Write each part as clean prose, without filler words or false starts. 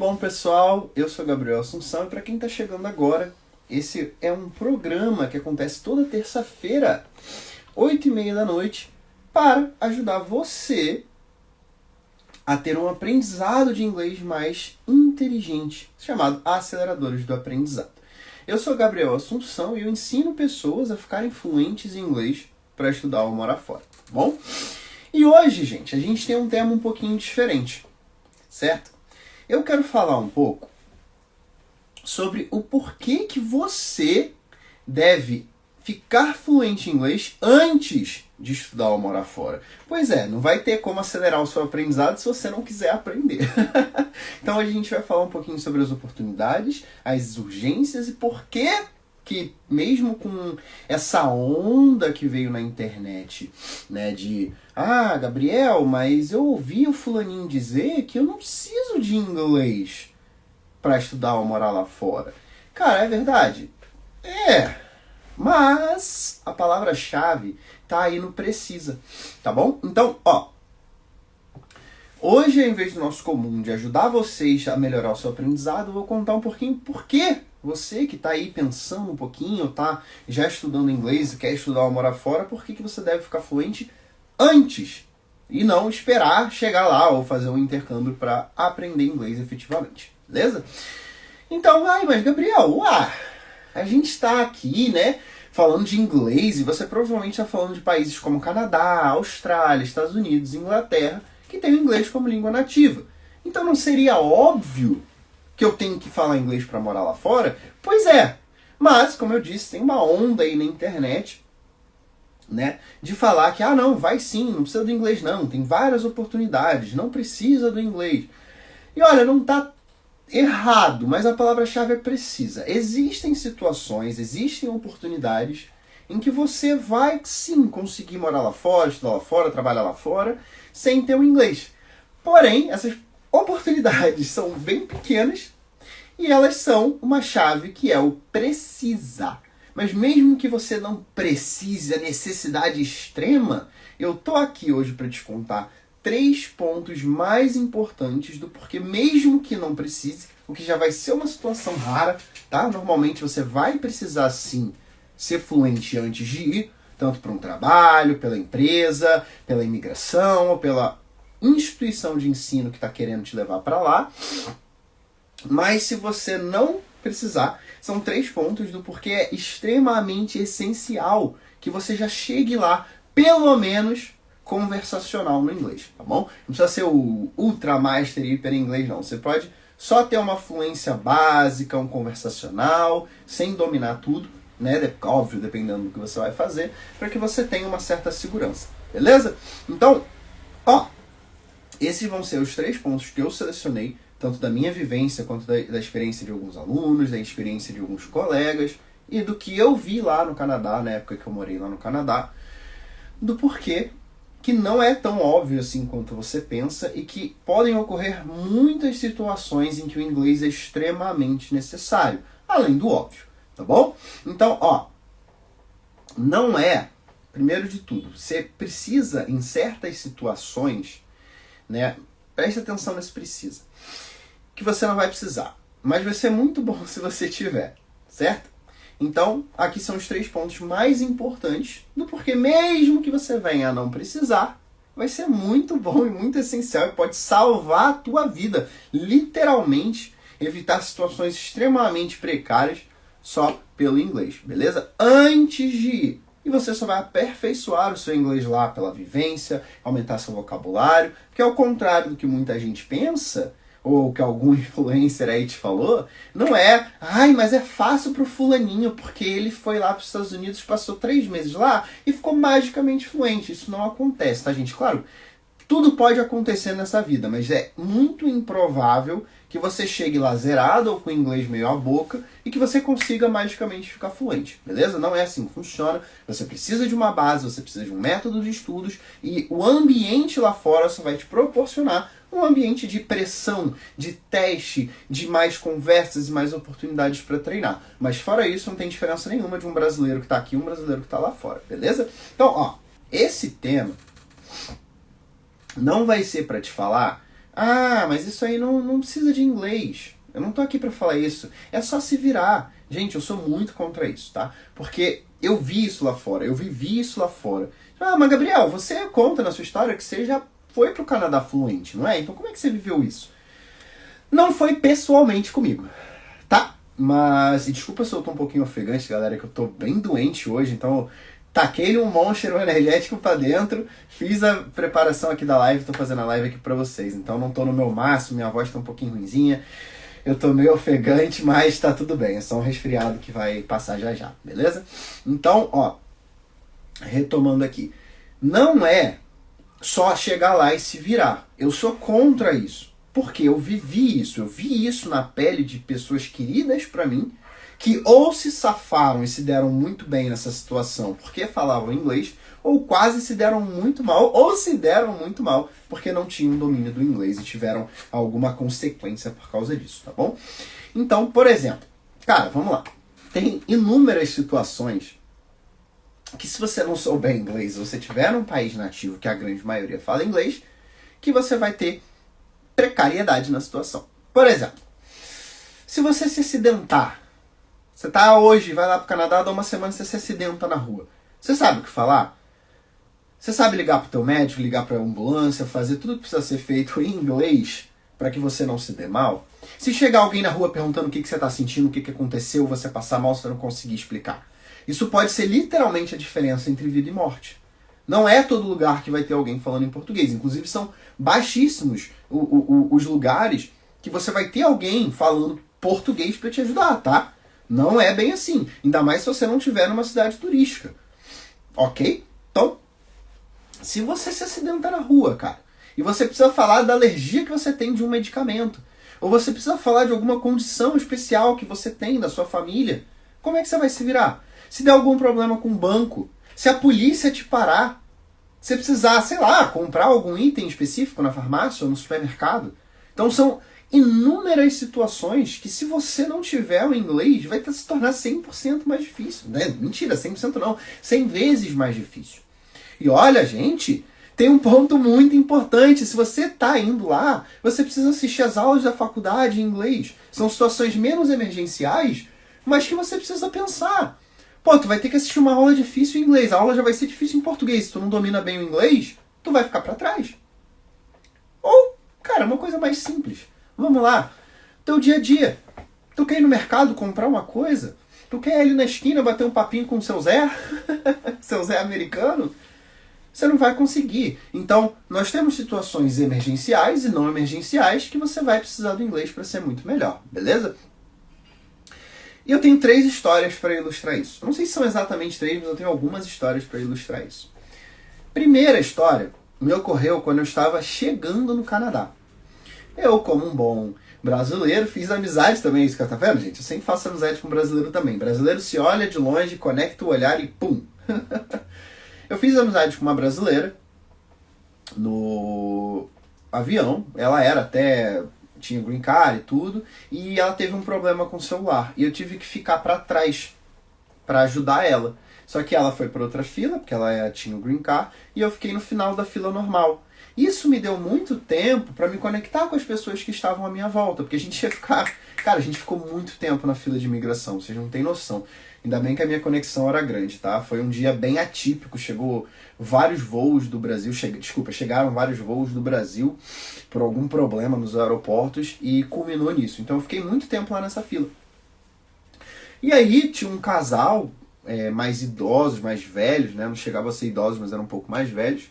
bom, pessoal? Eu sou Gabriel Assunção e para quem está chegando agora, esse é um programa que acontece toda terça-feira, 8h30 da noite, para ajudar você a ter um aprendizado de inglês mais inteligente, chamado Aceleradores do Aprendizado. Eu sou Gabriel Assunção e eu ensino pessoas a ficarem fluentes em inglês para estudar ou morar fora, tá bom? E hoje, gente, a gente tem um tema um pouquinho diferente, certo? Eu quero falar um pouco sobre o porquê que você deve ficar fluente em inglês antes de estudar ou morar fora. Pois é, não vai ter como acelerar o seu aprendizado se você não quiser aprender. Então hoje a gente vai falar um pouquinho sobre as oportunidades, as urgências e por que mesmo com essa onda que veio na internet, né, de Gabriel, mas eu ouvi o fulaninho dizer que eu não preciso de inglês para estudar ou morar lá fora. Cara, é verdade? Mas a palavra-chave tá aí no precisa, tá bom? Então, hoje, ao invés do nosso comum de ajudar vocês a melhorar o seu aprendizado, eu vou contar um pouquinho por que você que tá aí pensando um pouquinho, tá já estudando inglês e quer estudar ou morar fora, por que você deve ficar fluente antes e não esperar chegar lá ou fazer um intercâmbio para aprender inglês efetivamente, beleza? Então, mas Gabriel, a gente está aqui, né, falando de inglês e você provavelmente está falando de países como Canadá, Austrália, Estados Unidos, Inglaterra, que tem o inglês como língua nativa. Então não seria óbvio que eu tenho que falar inglês para morar lá fora? Pois é, mas, como eu disse, tem uma onda aí na internet, né, de falar que, não, vai sim, não precisa do inglês não, tem várias oportunidades, não precisa do inglês. E olha, não está errado, mas a palavra-chave é precisa. Existem situações, existem oportunidades em que você vai sim conseguir morar lá fora, estudar lá fora, trabalhar lá fora, sem ter o inglês. Porém, essas oportunidades são bem pequenas e elas são uma chave que é o precisa. Mas mesmo que você não precise, a necessidade extrema, eu tô aqui hoje para te contar 3 pontos mais importantes do porquê, mesmo que não precise, o que já vai ser uma situação rara, tá? Normalmente você vai precisar sim ser fluente antes de ir, tanto para um trabalho, pela empresa, pela imigração ou pela instituição de ensino que está querendo te levar para lá. Mas se você não precisar, são 3 pontos do porquê é extremamente essencial que você já chegue lá, pelo menos conversacional no inglês, tá bom? Não precisa ser o ultra master hiper inglês não, você pode só ter uma fluência básica, um conversacional, sem dominar tudo, né? Óbvio, dependendo do que você vai fazer, para que você tenha uma certa segurança, beleza? Então, esses vão ser os 3 pontos que eu selecionei, tanto da minha vivência, quanto da experiência de alguns alunos, da experiência de alguns colegas, e do que eu vi lá no Canadá, na época que eu morei lá no Canadá, do porquê que não é tão óbvio assim quanto você pensa e que podem ocorrer muitas situações em que o inglês é extremamente necessário, além do óbvio, tá bom? Então, não é, primeiro de tudo, você precisa em certas situações, né, preste atenção nesse precisa, que você não vai precisar, mas vai ser muito bom se você tiver, certo? Então, aqui são os 3 pontos mais importantes do porquê, mesmo que você venha a não precisar, vai ser muito bom e muito essencial e pode salvar a tua vida. Literalmente, evitar situações extremamente precárias só pelo inglês, beleza? Antes de ir. E você só vai aperfeiçoar o seu inglês lá pela vivência, aumentar seu vocabulário, que ao contrário do que muita gente pensa, ou que algum influencer aí te falou, não é, mas é fácil pro fulaninho, porque ele foi lá para os Estados Unidos, passou 3 meses lá e ficou magicamente fluente. Isso não acontece, tá, gente? Claro, tudo pode acontecer nessa vida, mas é muito improvável que você chegue lá zerado ou com o inglês meio à boca e que você consiga magicamente ficar fluente, beleza? Não é assim que funciona. Você precisa de uma base, você precisa de um método de estudos e o ambiente lá fora só vai te proporcionar um ambiente de pressão, de teste, de mais conversas e mais oportunidades para treinar. Mas fora isso, não tem diferença nenhuma de um brasileiro que está aqui e um brasileiro que está lá fora, beleza? Então, esse tema não vai ser para te falar Ah, mas isso aí não precisa de inglês. Eu não tô aqui pra falar isso. É só se virar. Gente, eu sou muito contra isso, tá? Porque eu vi isso lá fora, eu vivi isso lá fora. Ah, mas Gabriel, você conta na sua história que você já foi pro Canadá fluente, não é? Então como é que você viveu isso? Não foi pessoalmente comigo, tá? Mas, e desculpa se eu tô um pouquinho ofegante, galera, que eu tô bem doente hoje, então taquei um Monster, um energético pra dentro, fiz a preparação aqui da live, tô fazendo a live aqui pra vocês, então não tô no meu máximo, minha voz tá um pouquinho ruinzinha, eu tô meio ofegante, mas tá tudo bem, é só um resfriado que vai passar já já, beleza? Então, ó, retomando aqui, não é só chegar lá e se virar. Eu sou contra isso. Porque eu vivi isso, eu vi isso na pele de pessoas queridas pra mim, que ou se safaram e se deram muito bem nessa situação porque falavam inglês, ou quase se deram muito mal, ou se deram muito mal porque não tinham domínio do inglês e tiveram alguma consequência por causa disso, tá bom? Então, por exemplo, cara, vamos lá. Tem inúmeras situações que se você não souber inglês, você tiver num país nativo que a grande maioria fala inglês, que você vai ter precariedade na situação. Por exemplo, se você se acidentar, você tá hoje, vai lá pro Canadá, dá uma semana você se acidenta na rua. Você sabe o que falar? Você sabe ligar pro teu médico, ligar pra ambulância, fazer tudo que precisa ser feito em inglês para que você não se dê mal? Se chegar alguém na rua perguntando o que você tá sentindo, o que aconteceu, você passar mal, você não conseguir explicar. Isso pode ser literalmente a diferença entre vida e morte. Não é todo lugar que vai ter alguém falando em português. Inclusive são baixíssimos os lugares que você vai ter alguém falando português para te ajudar, tá? Não é bem assim. Ainda mais se você não estiver numa cidade turística. Ok? Então, se você se acidentar na rua, cara, e você precisa falar da alergia que você tem de um medicamento, ou você precisa falar de alguma condição especial que você tem da sua família, como é que você vai se virar? Se der algum problema com o banco, se a polícia te parar, se precisar, sei lá, comprar algum item específico na farmácia ou no supermercado. Então são inúmeras situações que se você não tiver o inglês, vai se tornar 100% mais difícil. Né? Mentira, 100% não, 100 vezes mais difícil. E olha, gente, tem um ponto muito importante. Se você está indo lá, você precisa assistir as aulas da faculdade em inglês. São situações menos emergenciais, mas que você precisa pensar. Pô, tu vai ter que assistir uma aula difícil em inglês. A aula já vai ser difícil em português. Se tu não domina bem o inglês, tu vai ficar pra trás. Ou, cara, uma coisa mais simples. Vamos lá. Teu dia a dia. Tu quer ir no mercado comprar uma coisa? Tu quer ir ali na esquina bater um papinho com o seu Zé? Seu Zé americano? Você não vai conseguir. Então, nós temos situações emergenciais e não emergenciais que você vai precisar do inglês para ser muito melhor. Beleza? E eu tenho 3 histórias para ilustrar isso. Não sei se são exatamente 3, mas eu tenho algumas histórias para ilustrar isso. Primeira história me ocorreu quando eu estava chegando no Canadá. Eu, como um bom brasileiro, fiz amizade também. Isso que tá vendo, gente? Eu sempre faço amizade com brasileiro também. Brasileiro se olha de longe, conecta o olhar e pum! Eu fiz amizade com uma brasileira no avião. Ela era até... tinha green card e tudo, e ela teve um problema com o celular. E eu tive que ficar para trás para ajudar ela. Só que ela foi para outra fila, porque ela tinha o green card, e eu fiquei no final da fila normal. Isso me deu muito tempo para me conectar com as pessoas que estavam à minha volta, porque a gente ia ficar... Cara, a gente ficou muito tempo na fila de imigração, vocês não têm noção. Ainda bem que a minha conexão era grande, tá? Foi um dia bem atípico, chegou vários voos do Brasil, chegaram vários voos do Brasil por algum problema nos aeroportos e culminou nisso. Então eu fiquei muito tempo lá nessa fila. E aí tinha um casal mais idosos, mais velhos, né? Não chegava a ser idosos, mas eram um pouco mais velhos.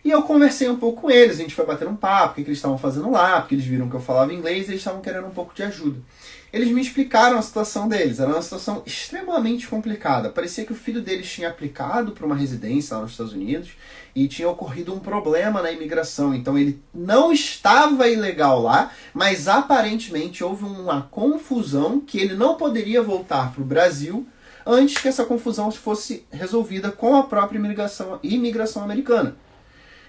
E eu conversei um pouco com eles, a gente foi batendo um papo, o que eles estavam fazendo lá, porque eles viram que eu falava inglês e eles estavam querendo um pouco de ajuda. Eles me explicaram a situação deles, era uma situação extremamente complicada. Parecia que o filho deles tinha aplicado para uma residência lá nos Estados Unidos e tinha ocorrido um problema na imigração. Então ele não estava ilegal lá, mas aparentemente houve uma confusão que ele não poderia voltar para o Brasil antes que essa confusão fosse resolvida com a própria imigração americana.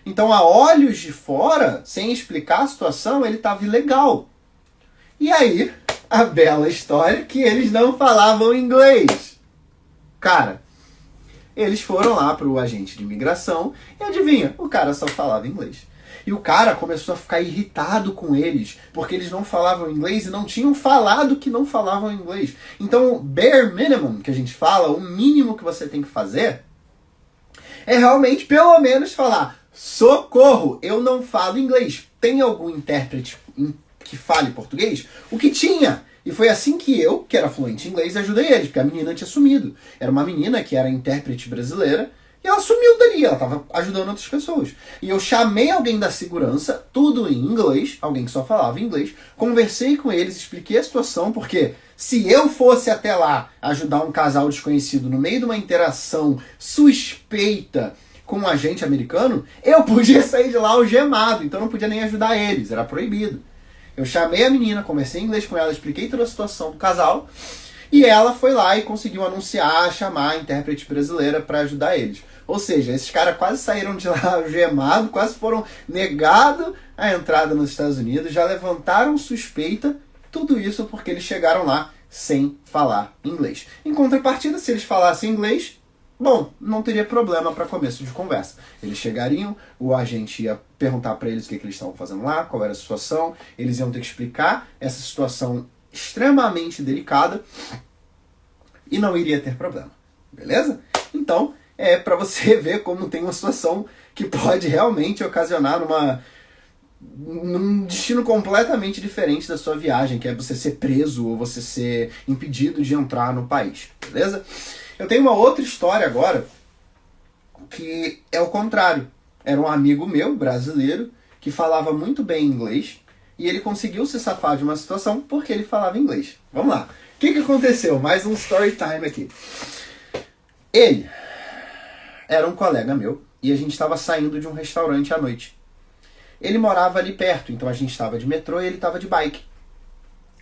Então, a olhos de fora, sem explicar a situação, ele estava ilegal. E aí, a bela história que eles não falavam inglês. Cara, eles foram lá para o agente de imigração e adivinha, o cara só falava inglês. E o cara começou a ficar irritado com eles, porque eles não falavam inglês e não tinham falado que não falavam inglês. Então, o bare minimum que a gente fala, o mínimo que você tem que fazer, é realmente pelo menos falar: socorro, eu não falo inglês. Tem algum intérprete que fale português? O que tinha? E foi assim que eu, que era fluente em inglês, ajudei eles, porque a menina tinha sumido. Era uma menina que era intérprete brasileira, e ela sumiu dali, ela estava ajudando outras pessoas. E eu chamei alguém da segurança, tudo em inglês, alguém que só falava inglês, conversei com eles, expliquei a situação, porque se eu fosse até lá ajudar um casal desconhecido no meio de uma interação suspeita com um agente americano, eu podia sair de lá algemado, então não podia nem ajudar eles, era proibido. Eu chamei a menina, conversei em inglês com ela, expliquei toda a situação do casal, e ela foi lá e conseguiu anunciar, chamar a intérprete brasileira para ajudar eles. Ou seja, esses caras quase saíram de lá algemados, quase foram negados a entrada nos Estados Unidos, já levantaram suspeita, tudo isso porque eles chegaram lá sem falar inglês. Em contrapartida, se eles falassem inglês, bom, não teria problema para começo de conversa. Eles chegariam, o agente ia perguntar para eles o que eles estavam fazendo lá, qual era a situação, eles iam ter que explicar essa situação extremamente delicada e não iria ter problema. Beleza? Então, é para você ver como tem uma situação que pode realmente ocasionar num destino completamente diferente da sua viagem, que é você ser preso ou você ser impedido de entrar no país. Beleza? Eu tenho uma outra história agora que é o contrário. Era um amigo meu, brasileiro, que falava muito bem inglês e ele conseguiu se safar de uma situação porque ele falava inglês. Vamos lá. O que aconteceu? Mais um story time aqui. Ele era um colega meu e a gente estava saindo de um restaurante à noite. Ele morava ali perto, então a gente estava de metrô e ele estava de bike.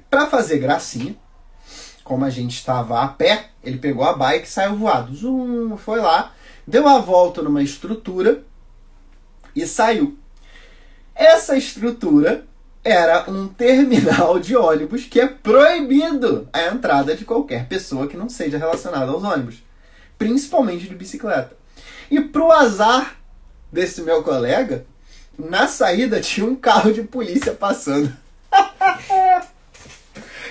Para fazer gracinha, como a gente estava a pé, ele pegou a bike e saiu voado. Zum, foi lá, deu a volta numa estrutura e saiu. Essa estrutura era um terminal de ônibus que é proibido a entrada de qualquer pessoa que não seja relacionada aos ônibus, principalmente de bicicleta. E pro azar desse meu colega, na saída tinha um carro de polícia passando.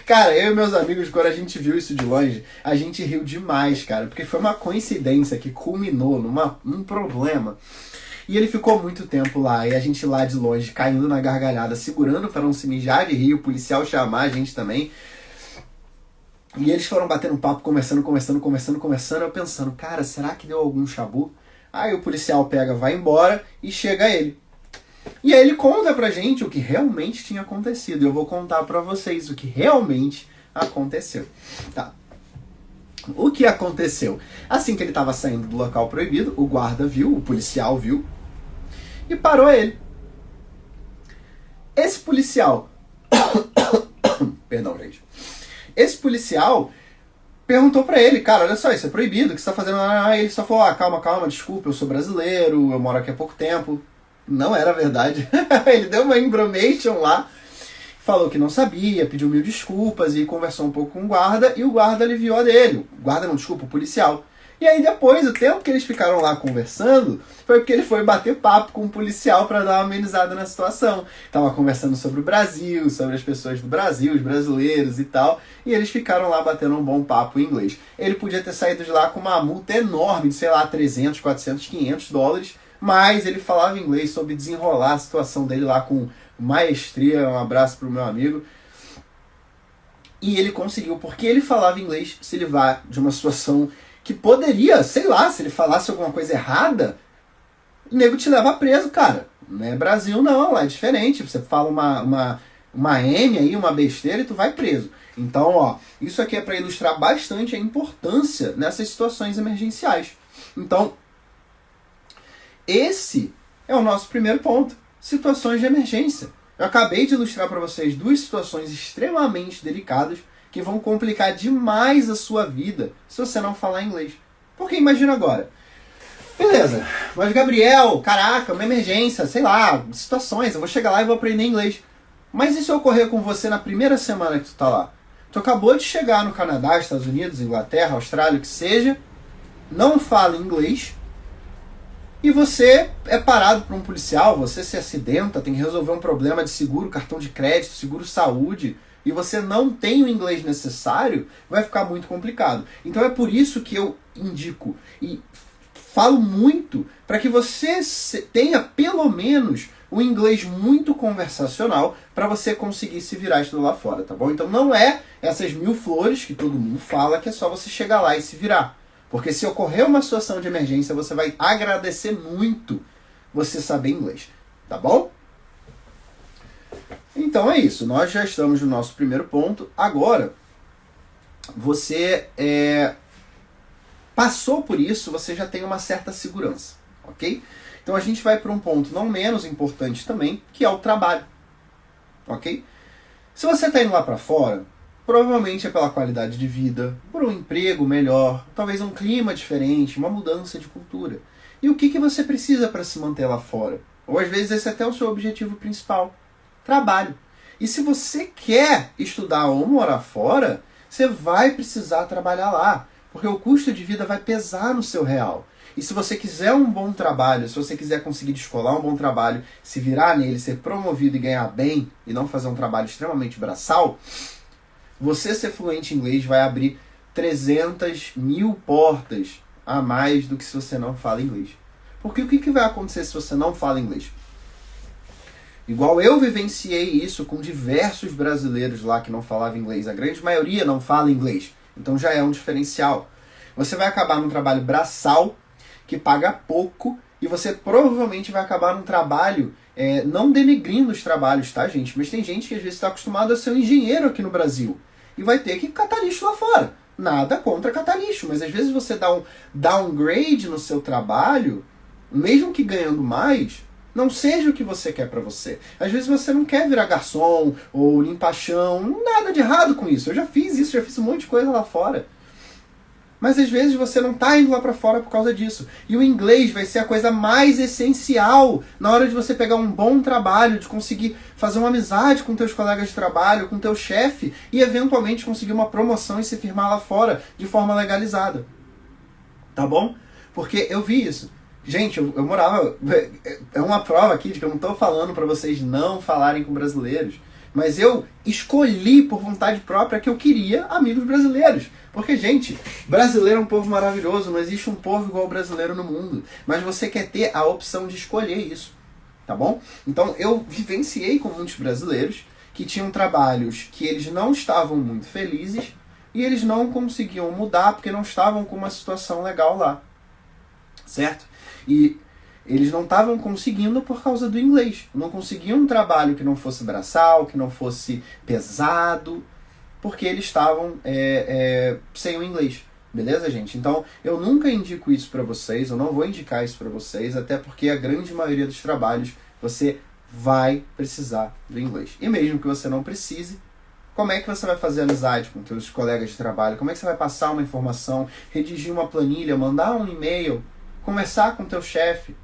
Cara, eu e meus amigos, quando a gente viu isso de longe, a gente riu demais, cara, porque foi uma coincidência que culminou num problema. E ele ficou muito tempo lá, e a gente lá de longe, caindo na gargalhada, segurando para não se mijar de rir, o policial chamar a gente também. E eles foram batendo um papo, conversando, eu pensando, cara, será que deu algum chabu? Aí o policial pega, vai embora e chega ele. E aí ele conta pra gente o que realmente tinha acontecido. Eu vou contar pra vocês o que realmente aconteceu. Tá. O que aconteceu? Assim que ele estava saindo do local proibido, o guarda viu, o policial viu, e parou ele. Esse policial... Perdão, gente. Esse policial perguntou pra ele, cara, olha só, isso é proibido, o que você tá fazendo? Aí ele só falou, calma, desculpa, eu sou brasileiro, eu moro aqui há pouco tempo. Não era verdade. Ele deu uma information lá, falou que não sabia, pediu mil desculpas e conversou um pouco com o guarda, e o guarda aliviou a dele. O guarda não, desculpa, o policial. E aí depois, o tempo que eles ficaram lá conversando, foi porque ele foi bater papo com o policial para dar uma amenizada na situação. Tava conversando sobre o Brasil, sobre as pessoas do Brasil, os brasileiros e tal, e eles ficaram lá batendo um bom papo em inglês. Ele podia ter saído de lá com uma multa enorme de, sei lá, 300, 400, 500 dólares, mas ele falava inglês, soube desenrolar a situação dele lá com maestria. Um abraço pro meu amigo. E ele conseguiu, porque ele falava inglês, se livrar de uma situação que poderia, sei lá, se ele falasse alguma coisa errada, o nego te leva preso, cara. Não é Brasil não, lá é diferente. Você fala uma M aí, uma besteira, e tu vai preso. Então, ó, isso aqui é para ilustrar bastante a importância nessas situações emergenciais. Então, esse é o nosso primeiro ponto. Situações de emergência. Eu acabei de ilustrar para vocês duas situações extremamente delicadas que vão complicar demais a sua vida se você não falar inglês. Porque imagina agora. Beleza, mas Gabriel, caraca, uma emergência, sei lá, situações, eu vou chegar lá e vou aprender inglês. Mas e se ocorrer com você na primeira semana que tu tá lá? Tu acabou de chegar no Canadá, Estados Unidos, Inglaterra, Austrália, o que seja, não fala inglês, e você é parado por um policial, você se acidenta, tem que resolver um problema de seguro, cartão de crédito, seguro saúde, e você não tem o inglês necessário, vai ficar muito complicado. Então é por isso que eu indico e falo muito para que você tenha pelo menos um inglês muito conversacional para você conseguir se virar e estudar lá fora, tá bom? Então não é essas 1000 flores que todo mundo fala que é só você chegar lá e se virar. Porque se ocorrer uma situação de emergência, você vai agradecer muito você saber inglês, tá bom? Então é isso, nós já estamos no nosso primeiro ponto. Agora, você passou por isso, você já tem uma certa segurança, ok? Então a gente vai para um ponto não menos importante também, que é o trabalho, ok? Se você está indo lá para fora, provavelmente é pela qualidade de vida, por um emprego melhor, talvez um clima diferente, uma mudança de cultura. E o que você precisa para se manter lá fora? Ou às vezes esse é até o seu objetivo principal, trabalho. E se você quer estudar ou morar fora, você vai precisar trabalhar lá, porque o custo de vida vai pesar no seu real. E se você quiser um bom trabalho, se você quiser conseguir descolar um bom trabalho, se virar nele, ser promovido e ganhar bem, e não fazer um trabalho extremamente braçal, você ser fluente em inglês vai abrir 300.000 portas a mais do que se você não fala inglês. Porque o que vai acontecer se você não fala inglês? Igual eu vivenciei isso com diversos brasileiros lá que não falavam inglês. A grande maioria não fala inglês. Então já é um diferencial. Você vai acabar num trabalho braçal, que paga pouco, e você provavelmente vai acabar num trabalho, não denegrindo os trabalhos, tá, gente? Mas tem gente que às vezes está acostumado a ser um engenheiro aqui no Brasil e vai ter que catar lixo lá fora. Nada contra catar lixo, mas às vezes você dá um downgrade no seu trabalho, mesmo que ganhando mais, não seja o que você quer pra você. Às vezes você não quer virar garçom ou limpar chão, nada de errado com isso. Eu já fiz isso, já fiz um monte de coisa lá fora. Mas às vezes você não está indo lá para fora por causa disso. E o inglês vai ser a coisa mais essencial na hora de você pegar um bom trabalho, de conseguir fazer uma amizade com teus colegas de trabalho, com teu chefe e eventualmente conseguir uma promoção e se firmar lá fora de forma legalizada. Tá bom? Porque eu vi isso. Gente, eu morava... É uma prova aqui de que eu não estou falando para vocês não falarem com brasileiros. Mas eu escolhi por vontade própria que eu queria amigos brasileiros. Porque, gente, brasileiro é um povo maravilhoso, não existe um povo igual o brasileiro no mundo. Mas você quer ter a opção de escolher isso, tá bom? Então, eu vivenciei com muitos brasileiros que tinham trabalhos que eles não estavam muito felizes e eles não conseguiam mudar porque não estavam com uma situação legal lá, certo? E eles não estavam conseguindo por causa do inglês. Não conseguiam um trabalho que não fosse braçal, que não fosse pesado, porque eles estavam sem o inglês. Beleza, gente? Então, eu nunca indico isso para vocês, eu não vou indicar isso para vocês, até porque a grande maioria dos trabalhos você vai precisar do inglês. E mesmo que você não precise, como é que você vai fazer amizade com seus colegas de trabalho? Como é que você vai passar uma informação, redigir uma planilha, mandar um e-mail, conversar com teu chefe,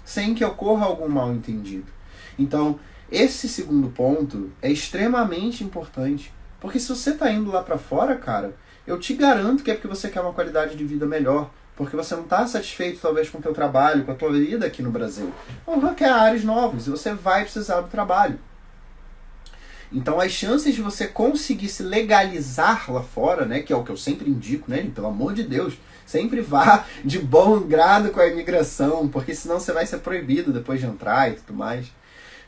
sem que ocorra algum mal-entendido? Então, esse segundo ponto é extremamente importante. Porque se você está indo lá para fora, cara, eu te garanto que é porque você quer uma qualidade de vida melhor. Porque você não está satisfeito, talvez, com o teu trabalho, com a tua vida aqui no Brasil. Ou quer áreas novas e você vai precisar do trabalho. Então, as chances de você conseguir se legalizar lá fora, né, que é o que eu sempre indico, né, pelo amor de Deus, sempre vá de bom grado com a imigração, porque senão você vai ser proibido depois de entrar e tudo mais.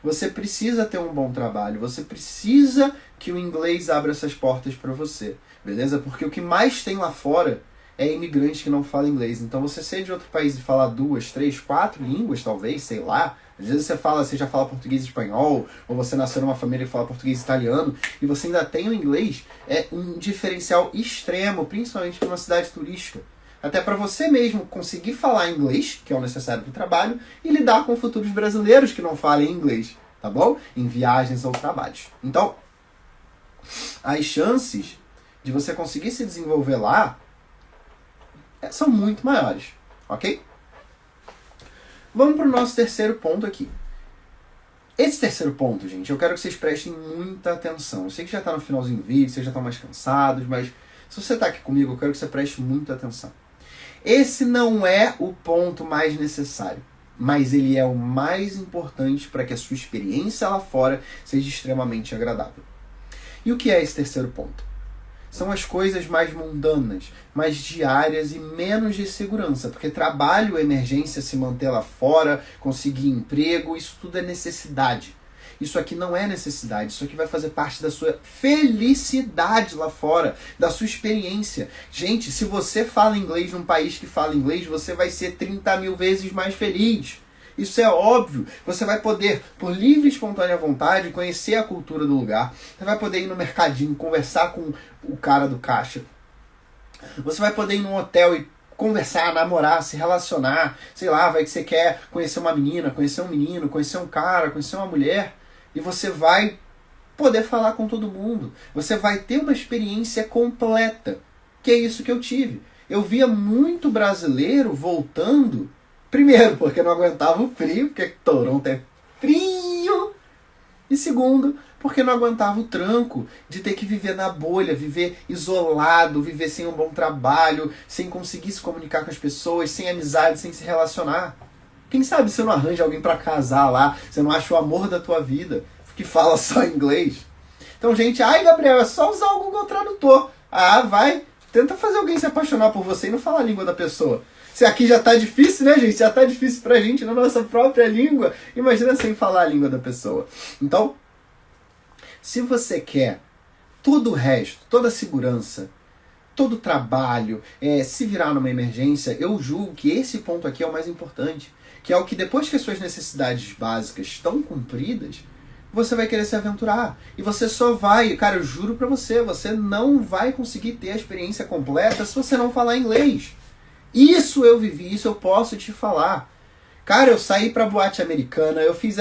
Você precisa ter um bom trabalho, você precisa que o inglês abra essas portas para você, beleza? Porque o que mais tem lá fora é imigrante que não fala inglês. Então você ser de outro país e falar 2, 3, 4 línguas, talvez, sei lá. Às vezes você já fala português e espanhol, ou você nasceu numa família que fala português e italiano, e você ainda tem o inglês, é um diferencial extremo, principalmente para uma cidade turística. Até para você mesmo conseguir falar inglês, que é o necessário para o trabalho, e lidar com futuros brasileiros que não falem inglês, tá bom? Em viagens ou trabalhos. Então, as chances de você conseguir se desenvolver lá são muito maiores, ok? Vamos para o nosso terceiro ponto aqui. Esse terceiro ponto, gente, eu quero que vocês prestem muita atenção. Eu sei que já está no finalzinho do vídeo, vocês já estão mais cansados, mas se você está aqui comigo, eu quero que você preste muita atenção. Esse não é o ponto mais necessário. mas ele é o mais importante para que a sua experiência lá fora seja extremamente agradável. E o que é esse terceiro ponto? São as coisas mais mundanas, mais diárias e menos de segurança, porque trabalho, emergência, se manter lá fora, conseguir emprego, isso tudo é necessidade. Isso aqui não é necessidade, isso aqui vai fazer parte da sua felicidade lá fora, da sua experiência. Gente, se você fala inglês num país que fala inglês, você vai ser 30 mil vezes mais feliz. Isso é óbvio. Você vai poder, por livre e espontânea vontade, conhecer a cultura do lugar. Você vai poder ir no mercadinho, conversar com o cara do caixa. Você vai poder ir num hotel e conversar, namorar, se relacionar. Sei lá, vai que você quer conhecer uma menina, conhecer um menino, conhecer um cara, conhecer uma mulher. E você vai poder falar com todo mundo. Você vai ter uma experiência completa. Que é isso que eu tive. Eu via muito brasileiro voltando. Primeiro, porque não aguentava o frio, porque Toronto é frio. E segundo, porque não aguentava o tranco de ter que viver na bolha, viver isolado, viver sem um bom trabalho, sem conseguir se comunicar com as pessoas, sem amizade, sem se relacionar. Quem sabe você não arranja alguém para casar lá, você não acha o amor da tua vida, que fala só inglês. Então, gente, ai, Gabriel, é só usar o Google Tradutor. Ah, vai, tenta fazer alguém se apaixonar por você e não falar a língua da pessoa. Se aqui já tá difícil, né, gente? Já tá difícil pra gente na nossa própria língua. Imagina sem falar a língua da pessoa. Então, se você quer todo o resto, toda a segurança, todo o trabalho, se virar numa emergência, eu julgo que esse ponto aqui é o mais importante. Que é o que depois que as suas necessidades básicas estão cumpridas, você vai querer se aventurar. E você só vai, cara, eu juro pra você, você não vai conseguir ter a experiência completa se você não falar inglês. Isso eu vivi, isso eu posso te falar. Cara, eu saí pra boate americana, eu fiz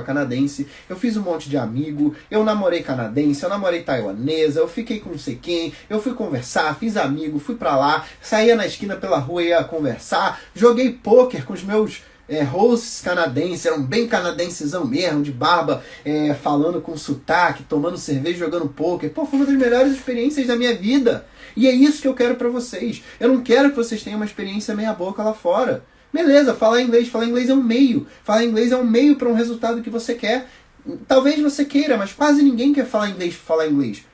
canadense, eu fiz um monte de amigo, eu namorei canadense, eu namorei taiwanesa, eu fiquei com não sei quem, eu fui conversar, fiz amigo, fui pra lá, saía na esquina pela rua e ia conversar, joguei pôquer com os meus hosts canadenses, eram bem canadensezão mesmo, de barba, falando com sotaque, tomando cerveja, jogando pôquer. Pô, foi uma das melhores experiências da minha vida. E é isso que eu quero pra vocês. Eu não quero que vocês tenham uma experiência meia boca lá fora. Beleza, falar inglês é um meio. Falar inglês é um meio para um resultado que você quer. Talvez você queira, mas quase ninguém quer falar inglês para falar inglês.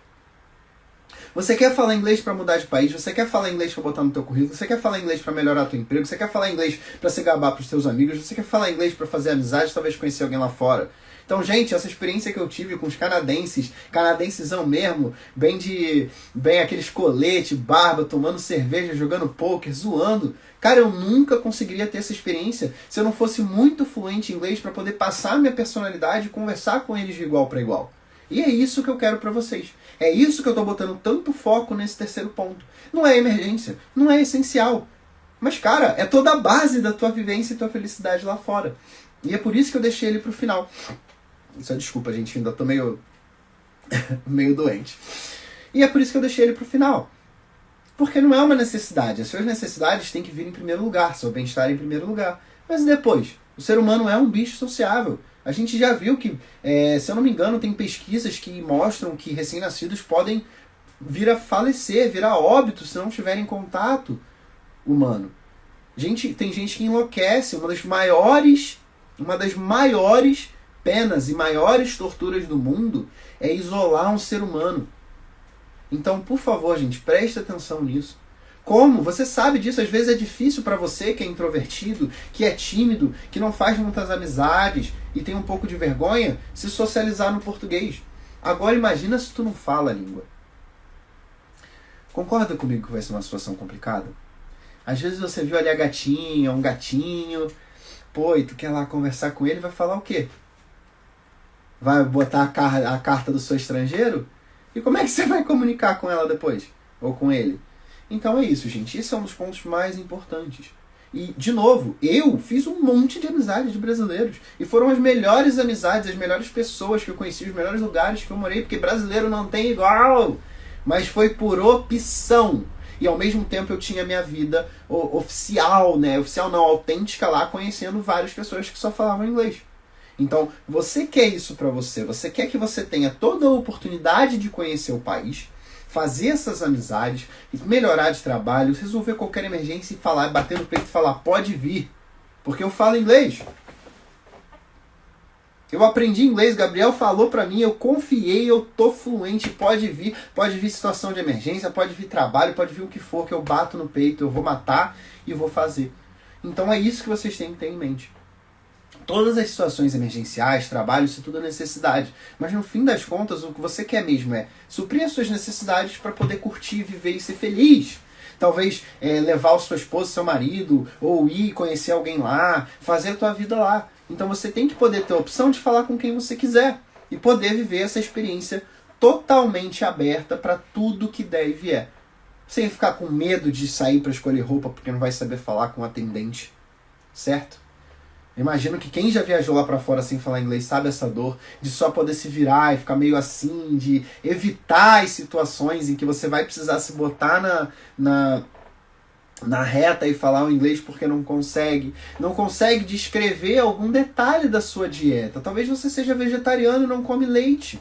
Você quer falar inglês para mudar de país, você quer falar inglês para botar no teu currículo, você quer falar inglês para melhorar teu emprego, você quer falar inglês para se gabar para os teus amigos, você quer falar inglês para fazer amizade, talvez conhecer alguém lá fora. Então, gente, essa experiência que eu tive com os canadensezão mesmo, bem aqueles colete, barba, tomando cerveja, jogando pôquer, zoando. Cara, eu nunca conseguiria ter essa experiência se eu não fosse muito fluente em inglês para poder passar a minha personalidade e conversar com eles de igual para igual. E é isso que eu quero para vocês. É isso que eu tô botando tanto foco nesse terceiro ponto. Não é emergência, não é essencial. Mas, cara, é toda a base da tua vivência e tua felicidade lá fora. E é por isso que eu deixei ele pro final. Só desculpa, gente, ainda tô meio doente. E é por isso que eu deixei ele pro final. Porque não é uma necessidade. As suas necessidades têm que vir em primeiro lugar, seu bem-estar em primeiro lugar. Mas depois, o ser humano é um bicho sociável. A gente já viu que, se eu não me engano, tem pesquisas que mostram que recém-nascidos podem vir a falecer, vir a óbito se não tiverem contato humano. Tem gente que enlouquece. Uma das maiores penas e maiores torturas do mundo é isolar um ser humano. Então, por favor, gente, preste atenção nisso. Como? Você sabe disso. Às vezes é difícil para você que é introvertido, que é tímido, que não faz muitas amizades e tem um pouco de vergonha, se socializar no português. Agora imagina se tu não fala a língua. Concorda comigo que vai ser uma situação complicada? Às vezes você viu ali a gatinha, um gatinho, pô, e tu quer lá conversar com ele, vai falar o quê? Vai botar a carta do seu estrangeiro? E como é que você vai comunicar com ela depois? Ou com ele? Então é isso, gente. Esse é um dos pontos mais importantes. E, de novo, eu fiz um monte de amizades de brasileiros. E foram as melhores amizades, as melhores pessoas que eu conheci, os melhores lugares que eu morei, porque brasileiro não tem igual. Mas foi por opção. E ao mesmo tempo eu tinha minha vida oficial, né? Oficial não, autêntica lá, conhecendo várias pessoas que só falavam inglês. Então, você quer isso pra você. Você quer que você tenha toda a oportunidade de conhecer o país, fazer essas amizades, melhorar de trabalho, resolver qualquer emergência e falar, bater no peito e falar, pode vir. Porque eu falo inglês. Eu aprendi inglês, Gabriel falou pra mim, eu confiei, eu tô fluente, pode vir situação de emergência, pode vir trabalho, pode vir o que for, que eu bato no peito, eu vou matar e vou fazer. Então é isso que vocês têm que ter em mente. Todas as situações emergenciais, trabalho, isso tudo é necessidade. Mas no fim das contas, o que você quer mesmo é suprir as suas necessidades para poder curtir, viver e ser feliz. Talvez levar a sua esposa, seu marido, ou ir conhecer alguém lá, fazer a tua vida lá. Então você tem que poder ter a opção de falar com quem você quiser e poder viver essa experiência totalmente aberta para tudo que der e vier. Sem ficar com medo de sair para escolher roupa porque não vai saber falar com o atendente, certo? Imagino que quem já viajou lá para fora sem falar inglês sabe essa dor de só poder se virar e ficar meio assim, de evitar as situações em que você vai precisar se botar na reta e falar o inglês porque não consegue descrever algum detalhe da sua dieta. Talvez você seja vegetariano e não come leite.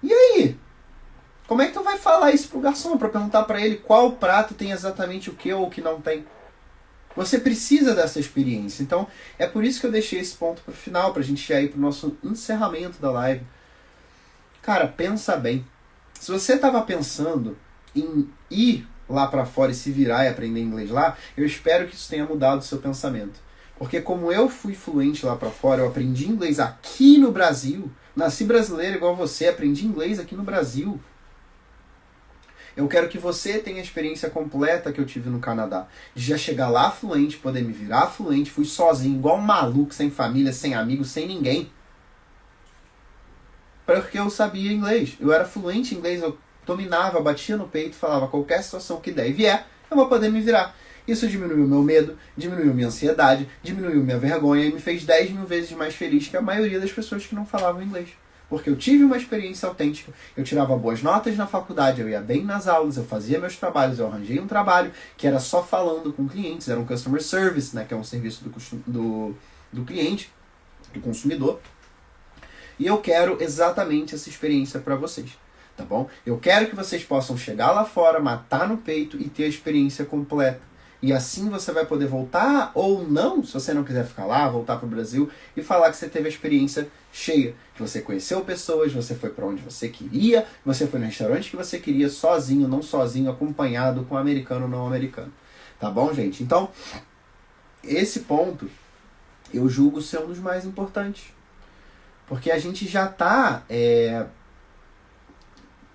E aí? Como é que tu vai falar isso pro garçom? Para perguntar para ele qual prato tem exatamente o que ou o que não tem? Você precisa dessa experiência. Então, é por isso que eu deixei esse ponto pro final, pra gente já ir pro nosso encerramento da live. Cara, pensa bem. Se você tava pensando em ir lá para fora e se virar e aprender inglês lá, eu espero que isso tenha mudado o seu pensamento. Porque como eu fui fluente lá para fora, eu aprendi inglês aqui no Brasil, nasci brasileiro igual você, aprendi inglês aqui no Brasil. Eu quero que você tenha a experiência completa que eu tive no Canadá. De já chegar lá fluente, poder me virar fluente, fui sozinho, igual um maluco, sem família, sem amigos, sem ninguém. Porque eu sabia inglês. Eu era fluente em inglês, eu dominava, batia no peito, falava qualquer situação que der e vier, eu vou poder me virar. Isso diminuiu meu medo, diminuiu minha ansiedade, diminuiu minha vergonha e me fez 10 mil vezes mais feliz que a maioria das pessoas que não falavam inglês. Porque eu tive uma experiência autêntica, eu tirava boas notas na faculdade, eu ia bem nas aulas, eu fazia meus trabalhos, eu arranjei um trabalho que era só falando com clientes, era um customer service, né, que é um serviço do cliente, do consumidor. E eu quero exatamente essa experiência para vocês. Tá bom? Eu quero que vocês possam chegar lá fora, matar no peito e ter a experiência completa. E assim você vai poder voltar ou não, se você não quiser ficar lá, voltar para o Brasil e falar que você teve a experiência cheia. Que você conheceu pessoas, você foi para onde você queria, você foi no restaurante que você queria, sozinho, não sozinho, acompanhado com americano ou não americano. Tá bom, gente? Então, esse ponto eu julgo ser um dos mais importantes. Porque a gente já está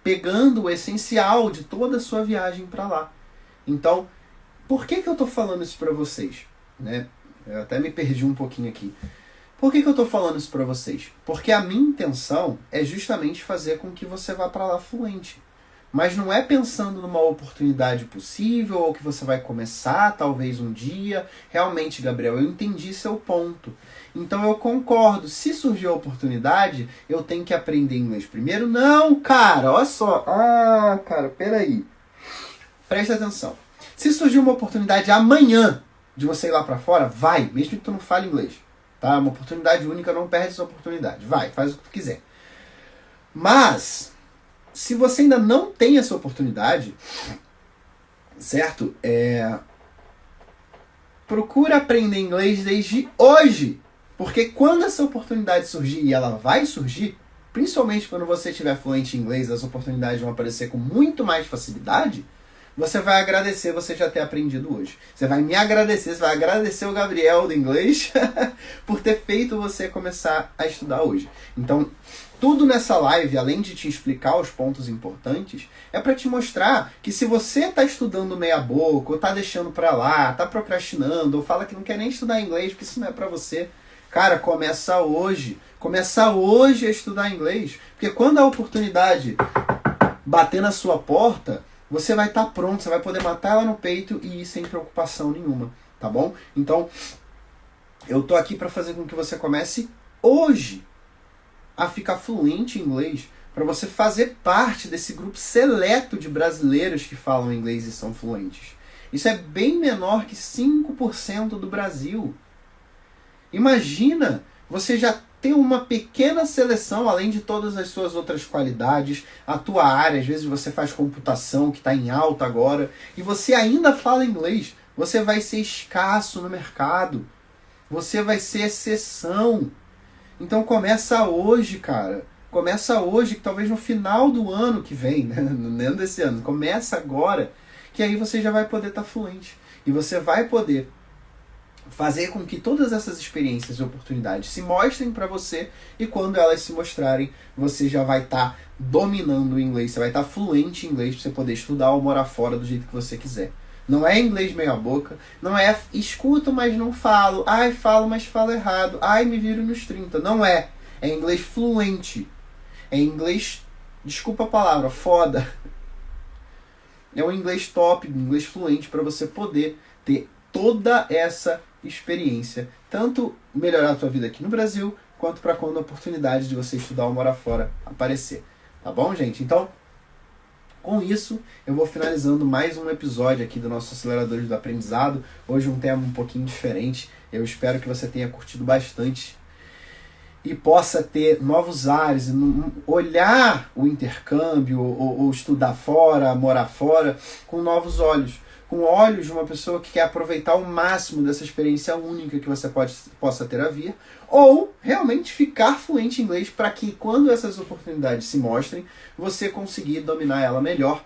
pegando o essencial de toda a sua viagem para lá. Então, por que eu estou falando isso para vocês? Né? Eu até me perdi um pouquinho aqui. Por que eu estou falando isso para vocês? Porque a minha intenção é justamente fazer com que você vá para lá fluente. Mas não é pensando numa oportunidade possível ou que você vai começar talvez um dia. Realmente, Gabriel, eu entendi seu ponto. Então eu concordo. Se surgir a oportunidade, eu tenho que aprender inglês primeiro? Não, cara, olha só. Ah, cara, peraí. Presta atenção. Se surgir uma oportunidade amanhã de você ir lá pra fora, vai, mesmo que tu não fale inglês. Tá? Uma oportunidade única, não perde essa oportunidade. Vai, faz o que tu quiser. Mas, se você ainda não tem essa oportunidade, certo? Procura aprender inglês desde hoje. Porque quando essa oportunidade surgir, e ela vai surgir, principalmente quando você estiver fluente em inglês, as oportunidades vão aparecer com muito mais facilidade, você vai agradecer você já ter aprendido hoje. Você vai me agradecer, você vai agradecer o Gabriel do inglês por ter feito você começar a estudar hoje. Então, tudo nessa live, além de te explicar os pontos importantes, é para te mostrar que se você está estudando meia boca, ou está deixando para lá, está procrastinando, ou fala que não quer nem estudar inglês porque isso não é para você, cara, começa hoje. Começa hoje a estudar inglês. Porque quando a oportunidade bater na sua porta, você vai estar pronto, você vai poder matar ela no peito e ir sem preocupação nenhuma, tá bom? Então, eu tô aqui para fazer com que você comece hoje a ficar fluente em inglês, para você fazer parte desse grupo seleto de brasileiros que falam inglês e são fluentes. Isso é bem menor que 5% do Brasil. Imagina, você já tem uma pequena seleção, além de todas as suas outras qualidades, a tua área, às vezes você faz computação, que está em alta agora, e você ainda fala inglês. Você vai ser escasso no mercado. Você vai ser exceção. Então começa hoje, cara. Começa hoje, que talvez no final do ano que vem, né? Não desse ano. Começa agora, que aí você já vai poder estar fluente. E você vai poder fazer com que todas essas experiências e oportunidades se mostrem para você, e quando elas se mostrarem, você já vai estar dominando o inglês, você vai estar fluente em inglês para você poder estudar ou morar fora do jeito que você quiser. Não é inglês meia boca, não é escuto, mas não falo, ai, falo, mas falo errado, ai, me viro nos 30. Não é. É inglês fluente. É inglês, desculpa a palavra, foda. É um inglês top, um inglês fluente para você poder ter toda essa experiência, tanto melhorar a tua vida aqui no Brasil, quanto para quando a oportunidade de você estudar ou morar fora aparecer. Tá bom, gente? Então, com isso, eu vou finalizando mais um episódio aqui do nosso Aceleradores do Aprendizado. Hoje um tema um pouquinho diferente. Eu espero que você tenha curtido bastante e possa ter novos ares, olhar o intercâmbio, ou estudar fora, morar fora, com novos olhos. Com olhos de uma pessoa que quer aproveitar o máximo dessa experiência única que você possa ter a vir, ou realmente ficar fluente em inglês para que, quando essas oportunidades se mostrem, você conseguir dominar ela melhor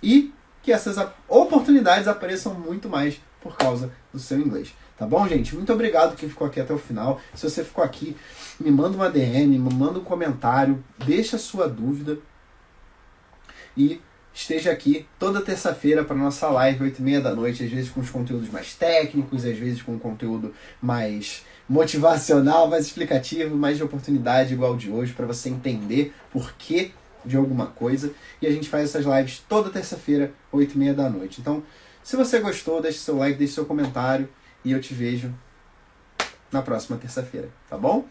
e que essas oportunidades apareçam muito mais por causa do seu inglês. Tá bom, gente? Muito obrigado quem ficou aqui até o final. Se você ficou aqui, me manda uma DM, me manda um comentário, deixa a sua dúvida e esteja aqui toda terça-feira para nossa live, 8h30 da noite, às vezes com os conteúdos mais técnicos, às vezes com conteúdo mais motivacional, mais explicativo, mais de oportunidade igual de hoje, para você entender porquê de alguma coisa. E a gente faz essas lives toda terça-feira, 8h30 da noite. Então, se você gostou, deixe seu like, deixe seu comentário e eu te vejo na próxima terça-feira, tá bom?